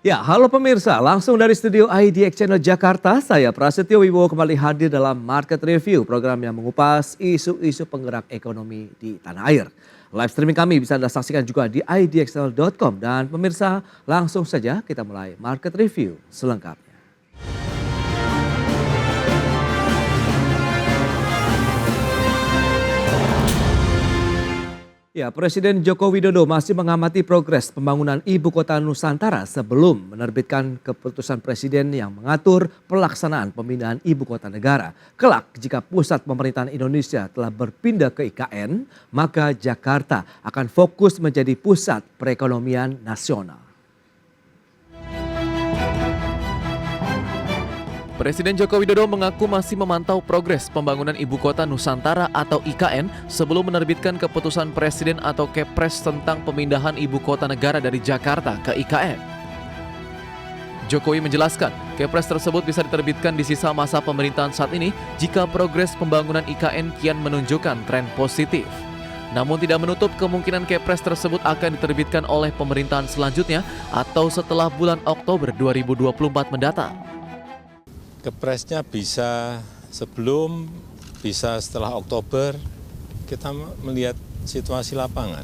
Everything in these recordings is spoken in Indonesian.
Ya, halo pemirsa, langsung dari studio IDX Channel Jakarta, saya Prasetyo Wibowo kembali hadir dalam Market Review, program yang mengupas isu-isu penggerak ekonomi di tanah air. Live streaming kami bisa Anda saksikan juga di idxchannel.com dan pemirsa, langsung saja kita mulai Market Review selengkapnya. Ya, Presiden Joko Widodo masih mengamati progres pembangunan Ibu Kota Nusantara sebelum menerbitkan keputusan Presiden yang mengatur pelaksanaan pemindahan Ibu Kota Negara. Kelak, jika pusat pemerintahan Indonesia telah berpindah ke IKN, maka Jakarta akan fokus menjadi pusat perekonomian nasional. Presiden Joko Widodo mengaku masih memantau progres pembangunan Ibu Kota Nusantara atau IKN sebelum menerbitkan keputusan Presiden atau Kepres tentang pemindahan Ibu Kota Negara dari Jakarta ke IKN. Jokowi menjelaskan, Kepres tersebut bisa diterbitkan di sisa masa pemerintahan saat ini jika progres pembangunan IKN kian menunjukkan tren positif. Namun tidak menutup kemungkinan Kepres tersebut akan diterbitkan oleh pemerintahan selanjutnya atau setelah bulan Oktober 2024 mendatang. Kepresnya bisa sebelum, bisa setelah Oktober, kita melihat situasi lapangan.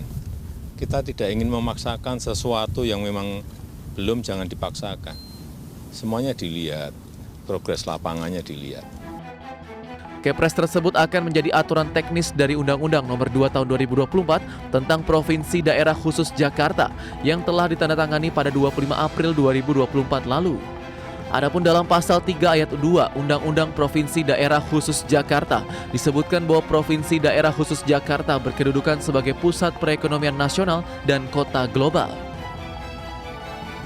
Kita tidak ingin memaksakan sesuatu yang memang belum, jangan dipaksakan. Semuanya dilihat, progres lapangannya dilihat. Kepres tersebut akan menjadi aturan teknis dari Undang-Undang Nomor 2 Tahun 2024 tentang Provinsi Daerah Khusus Jakarta yang telah ditandatangani pada 25 April 2024 lalu. Adapun dalam pasal 3 ayat 2 Undang-Undang Provinsi Daerah Khusus Jakarta disebutkan bahwa Provinsi Daerah Khusus Jakarta berkedudukan sebagai pusat perekonomian nasional dan kota global.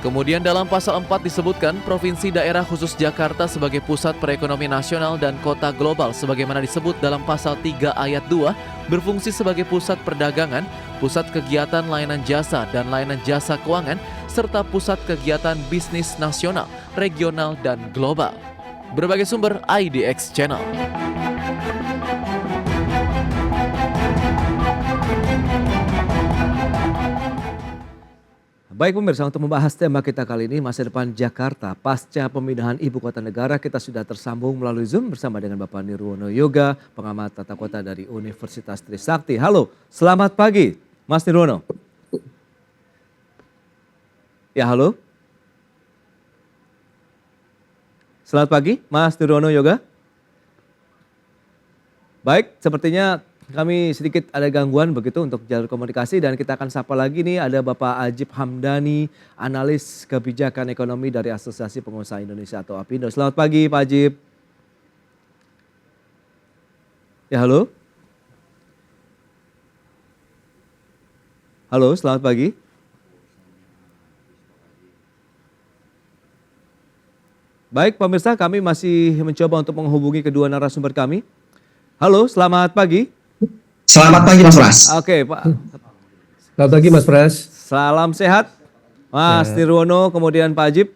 Kemudian dalam pasal 4 disebutkan Provinsi Daerah Khusus Jakarta sebagai pusat perekonomian nasional dan kota global sebagaimana disebut dalam pasal 3 ayat 2 berfungsi sebagai pusat perdagangan, pusat kegiatan layanan jasa dan layanan jasa keuangan, serta pusat kegiatan bisnis nasional, regional, dan global. Berbagai sumber IDX Channel. Baik pemirsa, untuk membahas tema kita kali ini, masa depan Jakarta pasca pemindahan Ibu Kota Negara, kita sudah tersambung melalui Zoom bersama dengan Bapak Nirwono Yoga, pengamat tata kota dari Universitas Trisakti. Halo, selamat pagi Mas Nirwono. Ya, halo. Selamat pagi Mas Nirwono Yoga. Baik, sepertinya kami sedikit ada gangguan begitu untuk jalur komunikasi dan kita akan sapa lagi nih, ada Bapak Ajib Hamdani, analis kebijakan ekonomi dari Asosiasi Pengusaha Indonesia atau APindo. Selamat pagi Pak Ajib. Ya, halo. Halo, selamat pagi. Baik pemirsa, kami masih mencoba untuk menghubungi kedua narasumber kami. Halo, selamat pagi. Selamat pagi Mas Pras. Oke Pak. Selamat pagi Mas Pras. Salam sehat Mas Nirwono, kemudian Pak Ajib.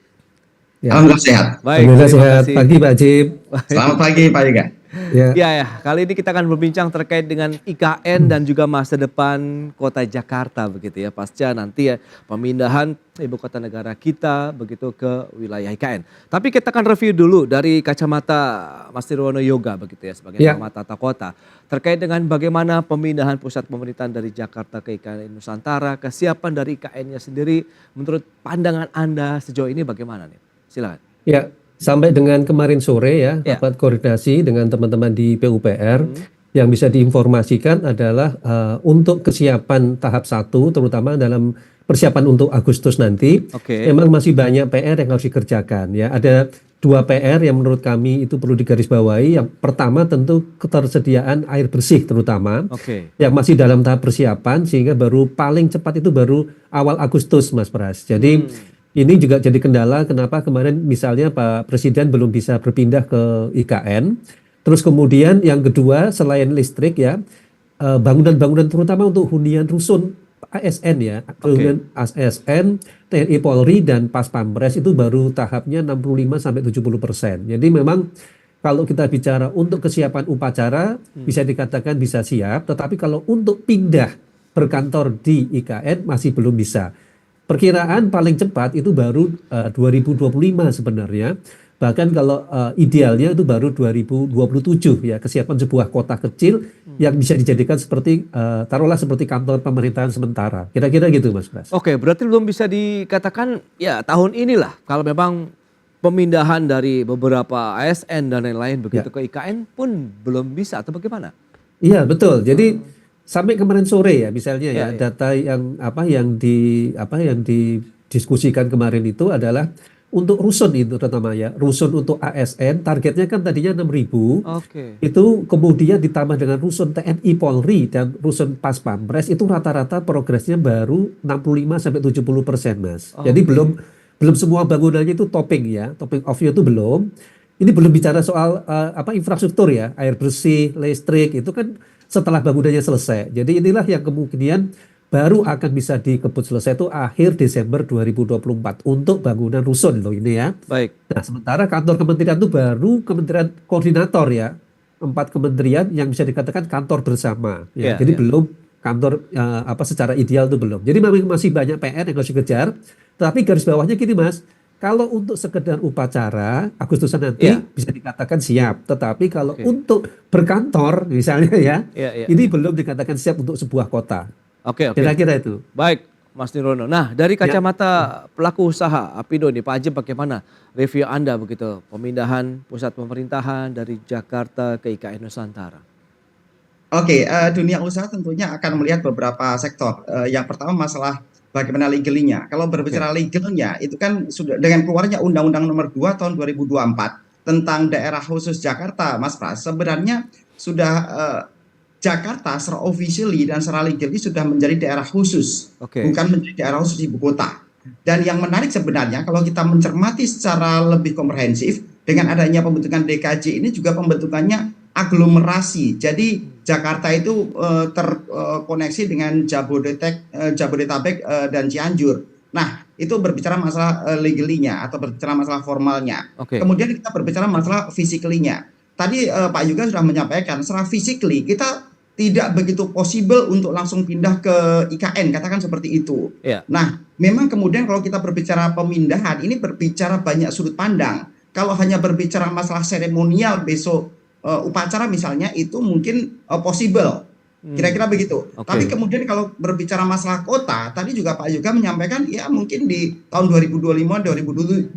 Ya. Alhamdulillah sehat. Baik, Alhamdulillah terima sehat. kasih. Pagi Pak Ajib. Selamat pagi Pak Yoga. Ya, kali ini kita akan berbincang terkait dengan IKN dan juga masa depan kota Jakarta begitu ya. Pasca nanti ya pemindahan Ibu Kota Negara kita begitu ke wilayah IKN. Tapi kita akan review dulu dari kacamata Mas Nirwono Yoga begitu ya sebagai pengamat tata kota. Terkait dengan bagaimana pemindahan pusat pemerintahan dari Jakarta ke IKN Nusantara, kesiapan dari IKN-nya sendiri menurut pandangan Anda sejauh ini bagaimana nih? Silakan. Ya, sampai dengan kemarin sore ya, rapat koordinasi dengan teman-teman di PUPR yang bisa diinformasikan adalah untuk kesiapan tahap 1 terutama dalam persiapan untuk Agustus nanti. Memang masih banyak PR yang harus dikerjakan ya. Ada 2 PR yang menurut kami itu perlu digarisbawahi. Yang pertama tentu ketersediaan air bersih terutama yang masih dalam tahap persiapan sehingga baru paling cepat itu baru awal Agustus Mas Pras. Jadi ini juga jadi kendala kenapa kemarin misalnya Pak Presiden belum bisa berpindah ke IKN. Terus kemudian yang kedua selain listrik ya, bangunan-bangunan terutama untuk hunian rusun ASN ya, hunian ASN, TNI Polri dan Pas Pampres itu baru tahapnya 65-70%. Jadi memang kalau kita bicara untuk kesiapan upacara bisa dikatakan bisa siap, tetapi kalau untuk pindah berkantor di IKN masih belum bisa. Perkiraan paling cepat itu baru 2025 sebenarnya. Bahkan kalau idealnya itu baru 2027 ya, kesiapan sebuah kota kecil yang bisa dijadikan seperti taruhlah seperti kantor pemerintahan sementara. Kira-kira gitu Mas Pras. Oke, berarti belum bisa dikatakan ya tahun inilah kalau memang pemindahan dari beberapa ASN dan lain-lain begitu ke IKN pun belum bisa atau bagaimana? Iya betul. Jadi sampai kemarin sore ya misalnya ya, Iya. data yang didiskusikan kemarin itu adalah untuk rusun itu terutama ya, rusun untuk ASN targetnya kan tadinya 6.000, Oke. itu kemudian ditambah dengan rusun TNI Polri dan rusun Pas Pampres itu rata-rata progresnya baru 65-70% Mas. Jadi Oke. belum semua bangunannya itu topping ya, topping off-nya itu belum. Ini belum bicara soal infrastruktur ya, air bersih, listrik itu kan setelah bangunannya selesai. Jadi inilah yang kemungkinan baru akan bisa dikebut selesai itu akhir Desember 2024 untuk bangunan rusun loh ini ya. Baik. Nah, sementara kantor kementerian itu baru kementerian koordinator ya. 4 kementerian yang bisa dikatakan kantor bersama ya. Iya, Jadi iya. belum kantor secara ideal itu belum. Jadi memang masih banyak PR yang harus dikejar. Tapi garis bawahnya gini Mas, kalau untuk sekedar upacara Agustusan nanti Iya. bisa dikatakan siap. Tetapi kalau Oke. untuk berkantor misalnya ya, Iya, iya. ini belum dikatakan siap untuk sebuah kota. Oke, oke. Kira-kira itu. Baik, Mas Nirwono. Nah, dari kacamata pelaku usaha Apindo nih, Pak Ajib bagaimana review Anda begitu pemindahan pusat pemerintahan dari Jakarta ke IKN Nusantara? Oke, dunia usaha tentunya akan melihat beberapa sektor. Yang pertama masalah bagaimana legalnya. Kalau berbicara legalnya, itu kan sudah dengan keluarnya Undang-Undang Nomor 2 Tahun 2024 tentang daerah khusus Jakarta, Mas Pras. Sebenarnya sudah Jakarta secara officially dan secara legally sudah menjadi daerah khusus, Oke. bukan menjadi daerah khusus ibu kota. Dan yang menarik sebenarnya kalau kita mencermati secara lebih komprehensif dengan adanya pembentukan DKJ ini juga pembentukannya aglomerasi. Jadi Jakarta itu terkoneksi dengan Jabodetabek dan Cianjur. Nah, itu berbicara masalah legally-nya atau berbicara masalah formalnya. Oke. Kemudian kita berbicara masalah physically-nya. Tadi Pak Yuga sudah menyampaikan secara physically kita tidak begitu possible untuk langsung pindah ke IKN, katakan seperti itu. Iya. Nah, memang kemudian kalau kita berbicara pemindahan, ini berbicara banyak sudut pandang. Kalau hanya berbicara masalah seremonial besok upacara misalnya, itu mungkin possible. Kira-kira begitu. Oke. Tapi kemudian kalau berbicara masalah kota, tadi juga Pak Yuga menyampaikan ya mungkin di tahun 2025, 2027.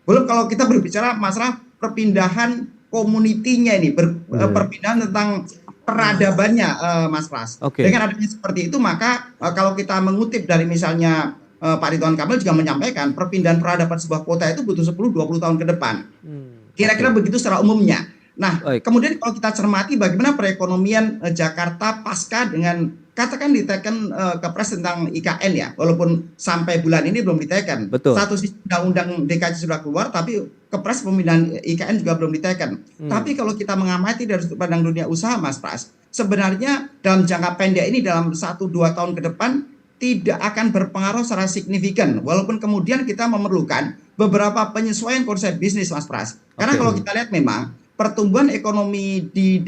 Belum kalau kita berbicara masalah perpindahan komunitinya ini, perpindahan tentang peradabannya, Mas Pras. Oke. Dengan adanya seperti itu, maka kalau kita mengutip dari misalnya Pak Ridwan Kamil juga menyampaikan perpindahan peradaban sebuah kota itu butuh 10-20 tahun ke depan. Kira-kira begitu secara umumnya. Nah, Baik. kemudian kalau kita cermati bagaimana perekonomian Jakarta pasca dengan katakan diteken kepres tentang IKN ya, walaupun sampai bulan ini belum diteken. Betul. Satu sisi undang-undang DKJ sudah keluar, tapi kepres pemindahan IKN juga belum diteken. Tapi kalau kita mengamati dari sudut pandang dunia usaha, Mas Pras, sebenarnya dalam jangka pendek ini dalam 1-2 tahun ke depan tidak akan berpengaruh secara signifikan, walaupun kemudian kita memerlukan beberapa penyesuaian konsep bisnis, Mas Pras. Karena kalau kita lihat memang pertumbuhan ekonomi di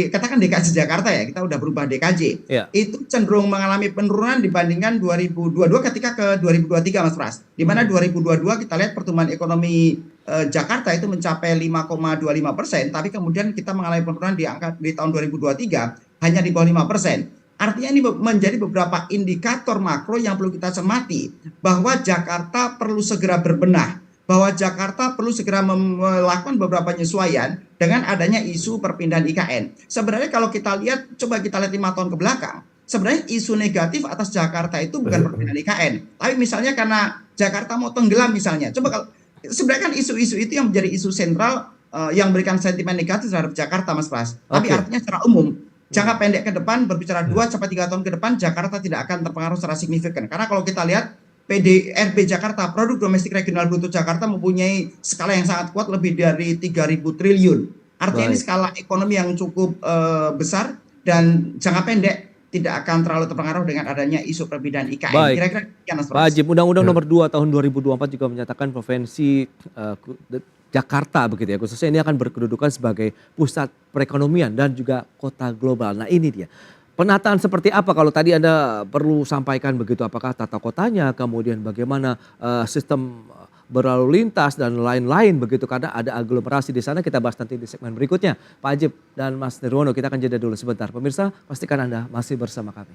katakan DKJ Jakarta ya, kita udah berubah DKJ, itu cenderung mengalami penurunan dibandingkan 2022 ketika ke 2023, Mas Pras. Di mana 2022 kita lihat pertumbuhan ekonomi Jakarta itu mencapai 5,25%, tapi kemudian kita mengalami penurunan di tahun 2023 hanya di bawah 5%. Artinya ini menjadi beberapa indikator makro yang perlu kita cermati bahwa Jakarta perlu segera berbenah, bahwa Jakarta perlu segera melakukan beberapa penyesuaian dengan adanya isu perpindahan IKN. Sebenarnya kalau kita lihat, coba kita lihat 5 tahun ke belakang, sebenarnya isu negatif atas Jakarta itu bukan perpindahan IKN, tapi misalnya karena Jakarta mau tenggelam misalnya. Coba kalau sebenarnya kan isu-isu itu yang menjadi isu sentral yang memberikan sentimen negatif terhadap Jakarta, Mas Pras. Tapi artinya secara umum, jangka pendek ke depan, berbicara 2-3 tahun ke depan, Jakarta tidak akan terpengaruh secara signifikan. Karena kalau kita lihat PDRB Jakarta, produk domestik regional bruto Jakarta mempunyai skala yang sangat kuat, lebih dari 3.000 triliun. Artinya ini skala ekonomi yang cukup besar dan jangka pendek tidak akan terlalu terpengaruh dengan adanya isu perpindahan IKN. Baik. Kira-kira Mas Pak Ajib, Undang-Undang Nomor 2 Tahun 2024 juga menyatakan provinsi Jakarta begitu ya, khususnya ini akan berkedudukan sebagai pusat perekonomian dan juga kota global. Nah ini dia, penataan seperti apa kalau tadi Anda perlu sampaikan begitu, apakah tata kotanya, kemudian bagaimana sistem berlalu lintas dan lain-lain begitu, karena ada aglomerasi di sana. Kita bahas nanti di segmen berikutnya. Pak Ajib dan Mas Nirwono, kita akan jeda dulu sebentar. Pemirsa, pastikan Anda masih bersama kami.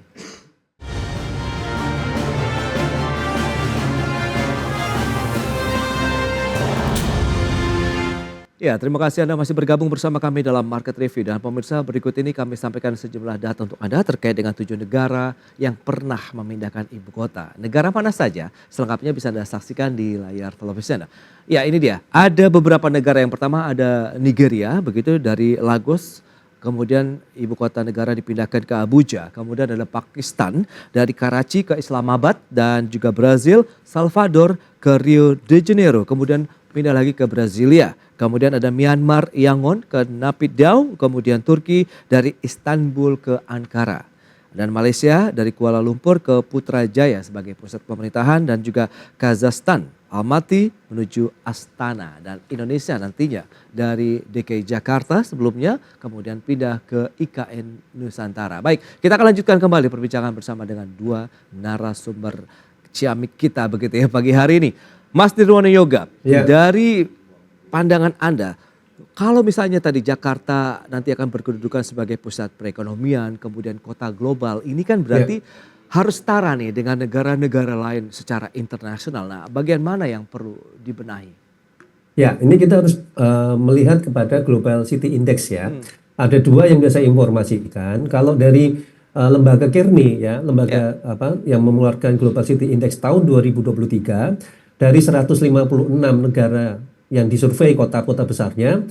Ya, terima kasih Anda masih bergabung bersama kami dalam Market Review. Dan pemirsa, berikut ini kami sampaikan sejumlah data untuk Anda terkait dengan 7 negara yang pernah memindahkan ibu kota. Negara mana saja? Selengkapnya bisa Anda saksikan di layar televisi Anda. Ya, ini dia. Ada beberapa negara. Yang pertama ada Nigeria, begitu, dari Lagos. Kemudian ibu kota negara dipindahkan ke Abuja. Kemudian ada Pakistan dari Karachi ke Islamabad. Dan juga Brazil, Salvador ke Rio de Janeiro. Kemudian pindah lagi ke Brasilia. Kemudian ada Myanmar, Yangon ke Naypyidaw. Kemudian Turki dari Istanbul ke Ankara. Dan Malaysia dari Kuala Lumpur ke Putrajaya sebagai pusat pemerintahan. Dan juga Kazakhstan, Almaty menuju Astana. Dan Indonesia nantinya dari DKI Jakarta sebelumnya. Kemudian pindah ke IKN Nusantara. Baik, kita akan lanjutkan kembali perbincangan bersama dengan 2 narasumber ciamik kita begitu ya pagi hari ini. Mas Nirwono Yoga, dari pandangan Anda, kalau misalnya tadi Jakarta nanti akan berkedudukan sebagai pusat perekonomian, kemudian kota global, ini kan berarti harus setara nih dengan negara-negara lain secara internasional. Nah, bagian mana yang perlu dibenahi? Ya, ini kita harus melihat kepada Global City Index ya. Ada 2 yang biasa informasikan. Kalau dari lembaga Kearney ya, lembaga yang mengeluarkan Global City Index tahun 2023, dari 156 negara yang disurvei kota-kota besarnya,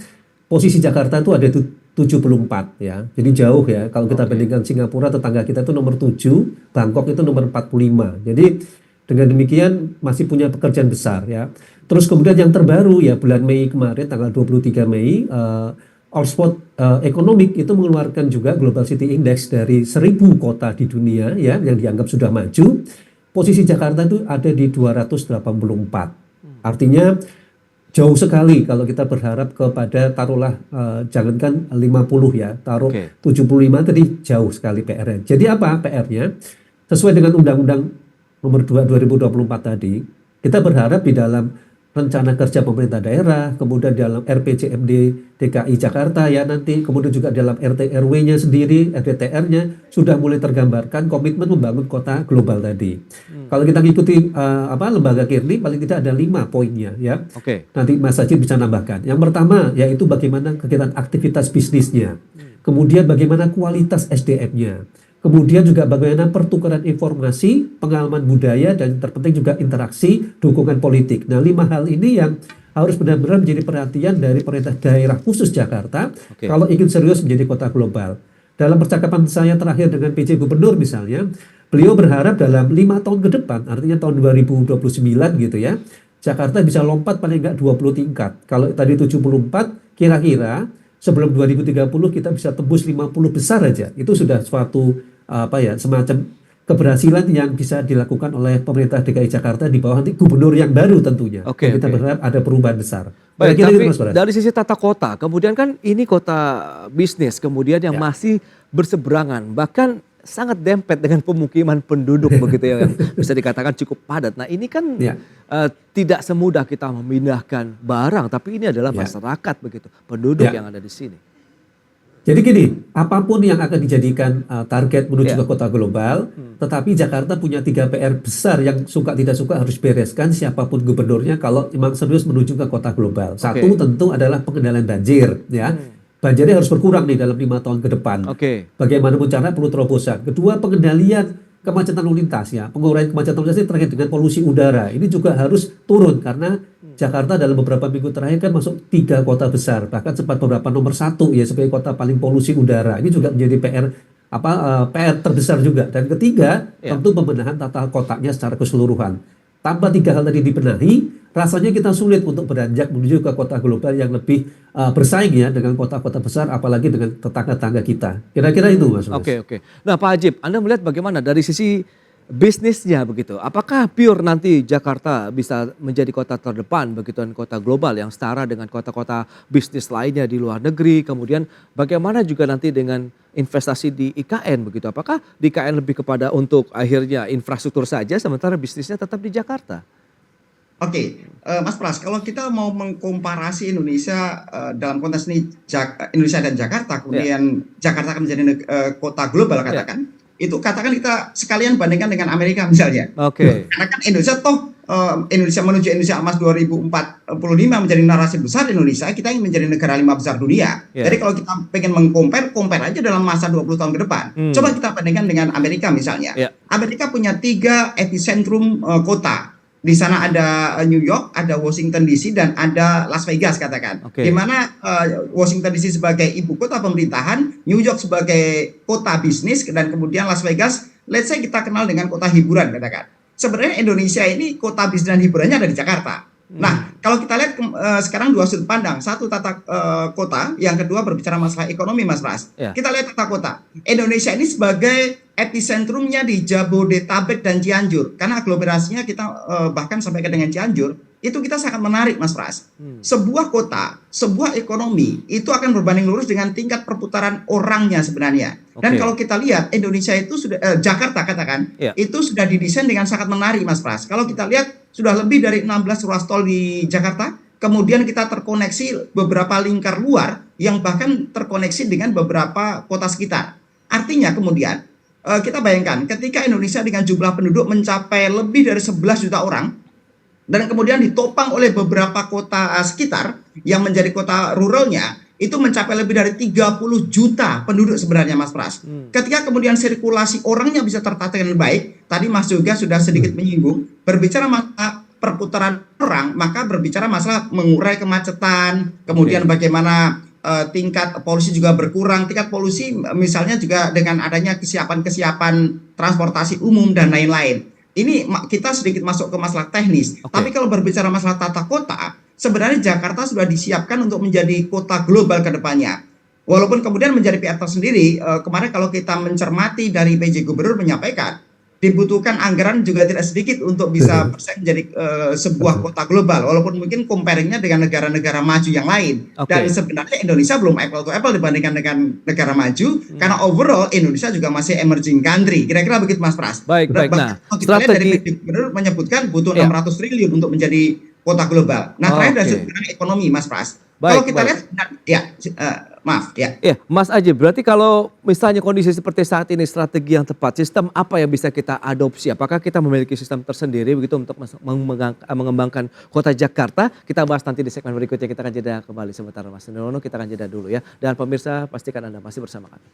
posisi Jakarta itu ada 74 ya. Jadi jauh ya. Kalau kita bandingkan Singapura, tetangga kita itu nomor 7, Bangkok itu nomor 45. Jadi dengan demikian masih punya pekerjaan besar ya. Terus kemudian yang terbaru ya, bulan Mei kemarin tanggal 23 Mei Oxford Economic itu mengeluarkan juga Global City Index dari 1000 kota di dunia ya yang dianggap sudah maju. Posisi Jakarta itu ada di 284. Artinya jauh sekali kalau kita berharap kepada taruhlah jangankan 50 ya, taruh 75 tadi jauh sekali PR-nya. Jadi apa PR-nya? Sesuai dengan Undang-Undang Nomor 2 2024 tadi, kita berharap di dalam rencana kerja pemerintah daerah, kemudian dalam RPJMD DKI Jakarta ya nanti, kemudian juga dalam RT RW-nya sendiri, RDTR-nya sudah mulai tergambarkan komitmen membangun kota global tadi. Kalau kita ngikuti lembaga Kearney paling tidak ada 5 poinnya ya. Nanti Mas Sajid bisa nambahkan. Yang pertama yaitu bagaimana kegiatan aktivitas bisnisnya. Kemudian bagaimana kualitas SDM-nya. Kemudian juga bagaimana pertukaran informasi, pengalaman budaya, dan terpenting juga interaksi, dukungan politik. Nah, 5 hal ini yang harus benar-benar menjadi perhatian dari pemerintah daerah khusus Jakarta kalau ingin serius menjadi kota global. Dalam percakapan saya terakhir dengan PJ Gubernur misalnya, beliau berharap dalam 5 tahun ke depan, artinya tahun 2029 gitu ya, Jakarta bisa lompat paling enggak 20 tingkat. Kalau tadi 74, kira-kira sebelum 2030 kita bisa tembus 50 besar aja. Itu sudah suatu semacam keberhasilan yang bisa dilakukan oleh pemerintah DKI Jakarta di bawah nanti gubernur yang baru tentunya. Kita berharap ada perubahan besar. Baik, tapi dari sisi tata kota, kemudian kan ini kota bisnis, kemudian yang masih berseberangan, bahkan sangat dempet dengan pemukiman penduduk begitu ya, yang bisa dikatakan cukup padat. Nah ini kan tidak semudah kita memindahkan barang, tapi ini adalah masyarakat begitu, penduduk yang ada di sini. Jadi gini, apapun yang akan dijadikan target menuju ke kota global, tetapi Jakarta punya 3 PR besar yang suka tidak suka harus bereskan siapapun gubernurnya kalau memang serius menuju ke kota global. Satu tentu adalah pengendalian banjir, ya. Banjirnya harus berkurang nih dalam 5 tahun ke depan. Bagaimanapun cara perlu terobosan. Kedua, pengendalian kemacetan lalu lintas ya. Pengurangan kemacetan lalu lintas ini terkait dengan polusi udara. Ini juga harus turun karena Jakarta dalam beberapa minggu terakhir kan masuk 3 kota besar, bahkan sempat beberapa nomor 1 ya sebagai kota paling polusi udara. Ini juga menjadi PR terbesar juga. Dan ketiga, tentu pembenahan tata kotanya secara keseluruhan. Tanpa 3 hal tadi dibenahi, rasanya kita sulit untuk beranjak menuju ke kota global yang lebih bersaing ya dengan kota-kota besar, apalagi dengan tetangga-tetangga kita. Kira-kira itu Mas. Oke. Nah Pak Ajib, Anda melihat bagaimana dari sisi bisnisnya begitu. Apakah pure nanti Jakarta bisa menjadi kota terdepan begitu dan kota global yang setara dengan kota-kota bisnis lainnya di luar negeri. Kemudian bagaimana juga nanti dengan investasi di IKN begitu. Apakah di IKN lebih kepada untuk akhirnya infrastruktur saja sementara bisnisnya tetap di Jakarta? Oke, Mas Pras, kalau kita mau mengkomparasi Indonesia dalam konteks ini Indonesia dan Jakarta, kemudian Jakarta akan menjadi kota global katakan, itu katakan kita sekalian bandingkan dengan Amerika misalnya. Oke. Karena kan Indonesia Indonesia menuju Indonesia Emas 2045 menjadi narasi besar Indonesia, kita ingin menjadi negara 5 besar dunia. Jadi kalau kita pengen compare aja dalam masa 20 tahun ke depan. Coba kita bandingkan dengan Amerika misalnya. Amerika punya 3 epicentrum kota. Di sana ada New York, ada Washington DC, dan ada Las Vegas katakan. Di mana Washington DC sebagai ibu kota pemerintahan, New York sebagai kota bisnis, dan kemudian Las Vegas, let's say kita kenal dengan kota hiburan katakan. Sebenarnya Indonesia ini kota bisnis dan hiburannya ada di Jakarta. Nah, kalau kita lihat sekarang 2 sudut pandang, satu tata kota, yang kedua berbicara masalah ekonomi, Mas Pras. Kita lihat tata kota. Indonesia ini sebagai epicentrumnya di Jabodetabek dan Cianjur, karena aglomerasinya kita bahkan sampai ke dengan Cianjur, itu kita sangat menarik, Mas Pras. Sebuah kota, sebuah ekonomi itu akan berbanding lurus dengan tingkat perputaran orangnya sebenarnya. Dan kalau kita lihat Indonesia itu sudah Jakarta katakan, itu sudah didesain dengan sangat menarik, Mas Pras. Kalau kita lihat sudah lebih dari 16 ruas tol di Jakarta, kemudian kita terkoneksi beberapa lingkar luar yang bahkan terkoneksi dengan beberapa kota sekitar. Artinya kemudian kita bayangkan ketika Indonesia dengan jumlah penduduk mencapai lebih dari 11 juta orang, dan kemudian ditopang oleh beberapa kota sekitar yang menjadi kota ruralnya, itu mencapai lebih dari 30 juta penduduk sebenarnya, Mas Pras. Ketika kemudian sirkulasi orangnya bisa tertata dengan baik, tadi Mas juga sudah sedikit menyinggung, berbicara masalah perputaran orang, maka berbicara masalah mengurai kemacetan, kemudian bagaimana tingkat polusi juga berkurang, tingkat polusi misalnya juga dengan adanya kesiapan transportasi umum dan lain-lain. Ini kita sedikit masuk ke masalah teknis. Tapi kalau berbicara masalah tata kota, sebenarnya Jakarta sudah disiapkan untuk menjadi kota global ke depannya. Walaupun kemudian menjadi PR tersendiri, kemarin kalau kita mencermati dari PJ Gubernur menyampaikan, dibutuhkan anggaran juga tidak sedikit untuk bisa menjadi sebuah kota global. Walaupun mungkin comparingnya dengan negara-negara maju yang lain. Dan sebenarnya Indonesia belum apple to apple dibandingkan dengan negara maju, karena overall Indonesia juga masih emerging country. Kira-kira begitu, Mas Pras. Baik. Nah, strategi dari PJ Gubernur menyebutkan butuh 600 triliun untuk menjadi kota global. Nah, terakhir dari sudut ekonomi, Mas Pras. Kalau kita lihat, Mas Ajib, berarti kalau misalnya kondisi seperti saat ini, strategi yang tepat, sistem apa yang bisa kita adopsi? Apakah kita memiliki sistem tersendiri begitu untuk mengembangkan kota Jakarta? Kita bahas nanti di segmen berikutnya. Kita akan jeda kembali sebentar, Mas Nirwono. Kita akan jeda dulu ya. Dan pemirsa, pastikan Anda masih bersama kami.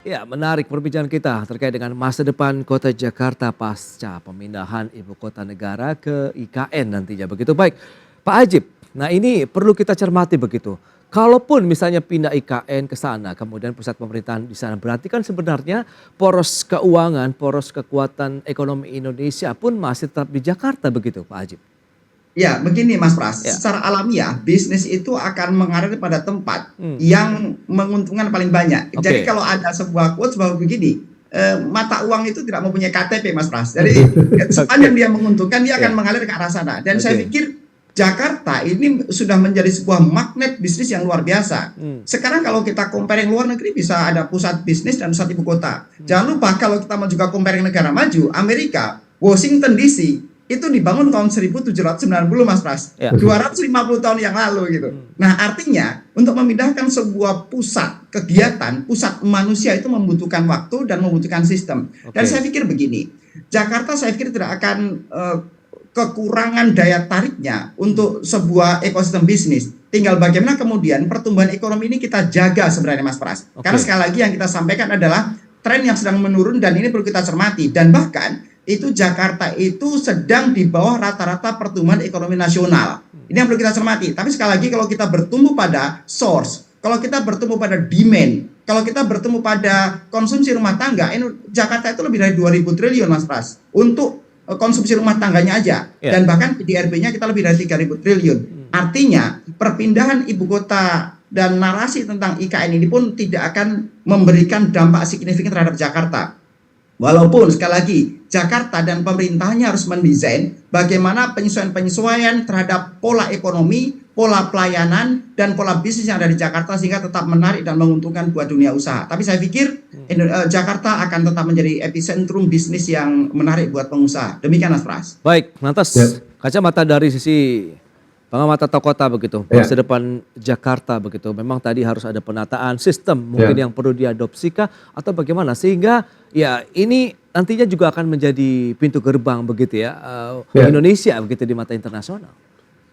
Ya, menarik perbincangan kita terkait dengan masa depan kota Jakarta pasca pemindahan ibu kota negara ke IKN nantinya. Begitu baik, Pak Ajib. Nah, ini perlu kita cermati begitu. Kalaupun misalnya pindah IKN ke sana, kemudian pusat pemerintahan di sana, berarti kan sebenarnya poros keuangan, poros kekuatan ekonomi Indonesia pun masih tetap di Jakarta begitu, Pak Ajib. Ya, begini Mas Pras, secara alamiah bisnis itu akan mengalir pada tempat yang menguntungkan paling banyak. Jadi kalau ada sebuah quotes bahwa begini, mata uang itu tidak mempunyai KTP, Mas Pras. Jadi sepanjang dia menguntungkan, dia akan mengalir ke arah sana. Dan saya pikir Jakarta ini sudah menjadi sebuah magnet bisnis yang luar biasa. Sekarang kalau kita comparing luar negeri, bisa ada pusat bisnis dan pusat ibu kota. Jangan lupa kalau kita mau juga comparing negara maju, Amerika, Washington DC, itu dibangun tahun 1790, Mas Pras. 250 tahun yang lalu gitu. Nah, artinya untuk memindahkan sebuah pusat kegiatan, pusat manusia itu membutuhkan waktu dan membutuhkan sistem. Dan saya pikir begini, Jakarta saya pikir tidak akan kekurangan daya tariknya untuk sebuah ekosistem bisnis. Tinggal bagaimana kemudian pertumbuhan ekonomi ini kita jaga sebenarnya, Mas Pras. Karena sekali lagi yang kita sampaikan adalah tren yang sedang menurun dan ini perlu kita cermati. Dan bahkan itu Jakarta itu sedang di bawah rata-rata pertumbuhan ekonomi nasional. Ini yang perlu kita cermati. Tapi sekali lagi kalau kita bertumbuh pada source, kalau kita bertumbuh pada demand, kalau kita bertumbuh pada konsumsi rumah tangga, Jakarta itu lebih dari 2.000 triliun, Mas Pras, untuk konsumsi rumah tangganya aja. Ya. Dan bahkan PDRB-nya kita lebih dari 3.000 triliun. Artinya perpindahan ibu kota dan narasi tentang IKN ini pun tidak akan memberikan dampak signifikan terhadap Jakarta. Walaupun sekali lagi Jakarta dan pemerintahnya harus mendesain bagaimana penyesuaian-penyesuaian terhadap pola ekonomi, pola pelayanan, dan pola bisnis yang ada di Jakarta sehingga tetap menarik dan menguntungkan buat dunia usaha. Tapi saya pikir Jakarta akan tetap menjadi epicentrum bisnis yang menarik buat pengusaha. Demikian Mas Pras. Baik, lantas kacamata dari sisi pengamat tata kota begitu, masa depan Jakarta begitu. Memang tadi harus ada penataan sistem mungkin yang perlu diadopsikah atau bagaimana sehingga ya ini nantinya juga akan menjadi pintu gerbang begitu ya Indonesia begitu di mata internasional.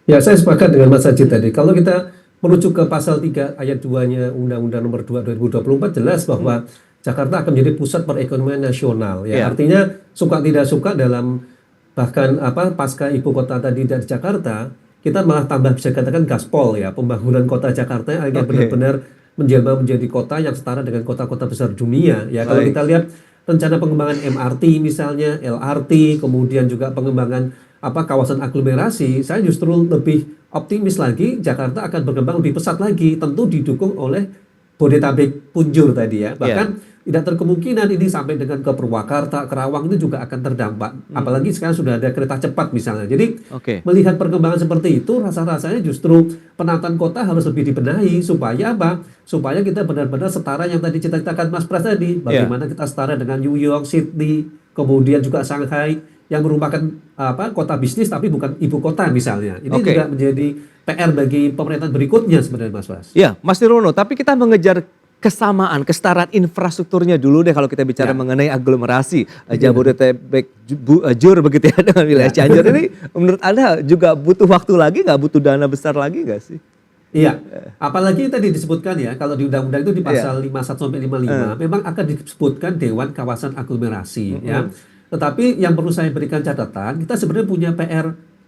Ya, saya sepakat dengan Mas Sajid tadi. Kalau kita merujuk ke pasal 3 ayat 2-nya Undang-Undang Nomor 2 2024 jelas bahwa Jakarta akan menjadi pusat perekonomian nasional ya. Artinya suka tidak suka dalam bahkan pasca ibu kota tadi dari Jakarta, kita malah tambah bisa katakan gaspol ya, pembangunan kota Jakarta yang akan benar-benar menjelma menjadi kota yang setara dengan kota-kota besar dunia ya. Kalau kita lihat rencana pengembangan MRT misalnya, LRT, kemudian juga pengembangan kawasan aglomerasi, saya justru lebih optimis lagi Jakarta akan berkembang lebih pesat lagi, tentu didukung oleh Bodetabek Punjur tadi ya. Bahkan tidak terkemungkinan ini sampai dengan ke Purwakarta, Kerawang itu juga akan terdampak. Apalagi sekarang sudah ada kereta cepat misalnya. Jadi melihat perkembangan seperti itu, rasa-rasanya justru penataan kota harus lebih dibenahi supaya apa? Supaya kita benar-benar setara yang tadi ceritakan Mas Pras tadi. Bagaimana kita setara dengan New York, Sydney, kemudian juga Shanghai yang merupakan kota bisnis tapi bukan ibu kota misalnya. Ini juga menjadi PR bagi pemerintahan berikutnya sebenarnya Mas Pras. Ya, Mas Nirwono, tapi kita mengejar kesamaan, kesetaraan infrastrukturnya dulu deh kalau kita bicara mengenai aglomerasi Jabodetabek Jur begitu ya dengan wilayah Cianjur ini menurut Anda juga butuh waktu lagi nggak, butuh dana besar lagi nggak sih? Iya, apalagi tadi disebutkan ya kalau di undang-undang itu di pasal 51 sampai 55 memang akan disebutkan Dewan Kawasan Aglomerasi ya. Tetapi yang perlu saya berikan catatan, kita sebenarnya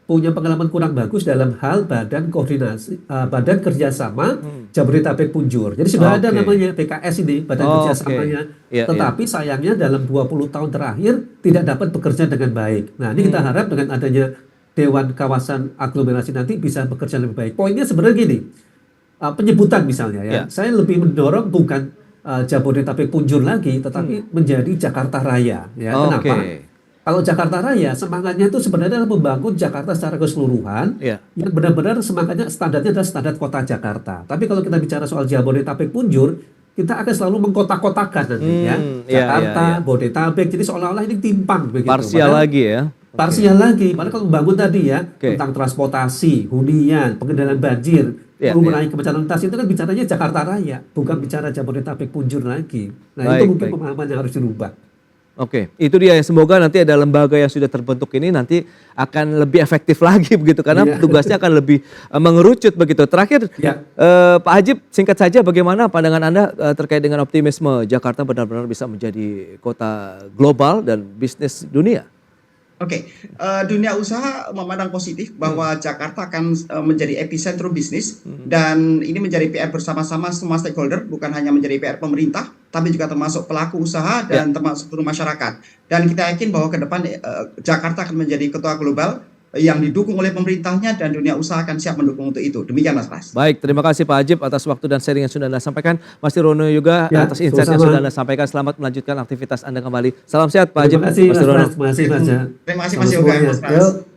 punya pengalaman kurang bagus dalam hal badan koordinasi, badan kerjasama Jabodetabek Punjur. Jadi sudah ada namanya BKS ini, badan kerjasamanya. Tetapi sayangnya dalam 20 tahun terakhir tidak dapat bekerja dengan baik. Nah ini kita harap dengan adanya Dewan Kawasan Aglomerasi nanti bisa bekerja lebih baik. Poinnya sebenarnya gini, penyebutan misalnya ya, saya lebih mendorong bukan Jabodetabek Punjur lagi, tetapi menjadi Jakarta Raya. Ya, kenapa? Kalau Jakarta Raya semangatnya itu sebenarnya adalah membangun Jakarta secara keseluruhan yang benar-benar semangatnya standarnya adalah standar kota Jakarta. Tapi kalau kita bicara soal Jabodetabek Punjur, kita akan selalu mengkotak-kotakan nanti ya. Jakarta, Bodetabek, jadi seolah-olah ini timpang begitu. Parsial lagi ya. Parsial lagi. Padahal kalau membangun tadi ya tentang transportasi, hunian, pengendalian banjir, mengurangi kemacetan lintas itu kan bicaranya Jakarta Raya, bukan bicara Jabodetabek Punjur lagi. Nah itu mungkin pemahaman yang harus dirubah. Oke, itu dia. Semoga nanti ada lembaga yang sudah terbentuk ini nanti akan lebih efektif lagi begitu karena tugasnya akan lebih mengerucut begitu. Terakhir, Pak Hajib, singkat saja bagaimana pandangan Anda terkait dengan optimisme Jakarta benar-benar bisa menjadi kota global dan bisnis dunia? Oke, dunia usaha memandang positif bahwa Jakarta akan menjadi epicentrum bisnis dan ini menjadi PR bersama-sama semua stakeholder, bukan hanya menjadi PR pemerintah, tapi juga termasuk pelaku usaha dan termasuk seluruh masyarakat. Dan kita yakin bahwa ke depan Jakarta akan menjadi kota global yang didukung oleh pemerintahnya dan dunia usaha akan siap mendukung untuk itu. Demikian Mas Pras. Baik, terima kasih Pak Hajib atas waktu dan sharing yang sudah Anda sampaikan. Mas Nirwono juga atas insight yang sudah Anda sampaikan. Selamat melanjutkan aktivitas Anda kembali. Salam sehat Pak Hajib. Terima kasih Mas Nirwono. Terima kasih Mas. Terima kasih Mas Yoga.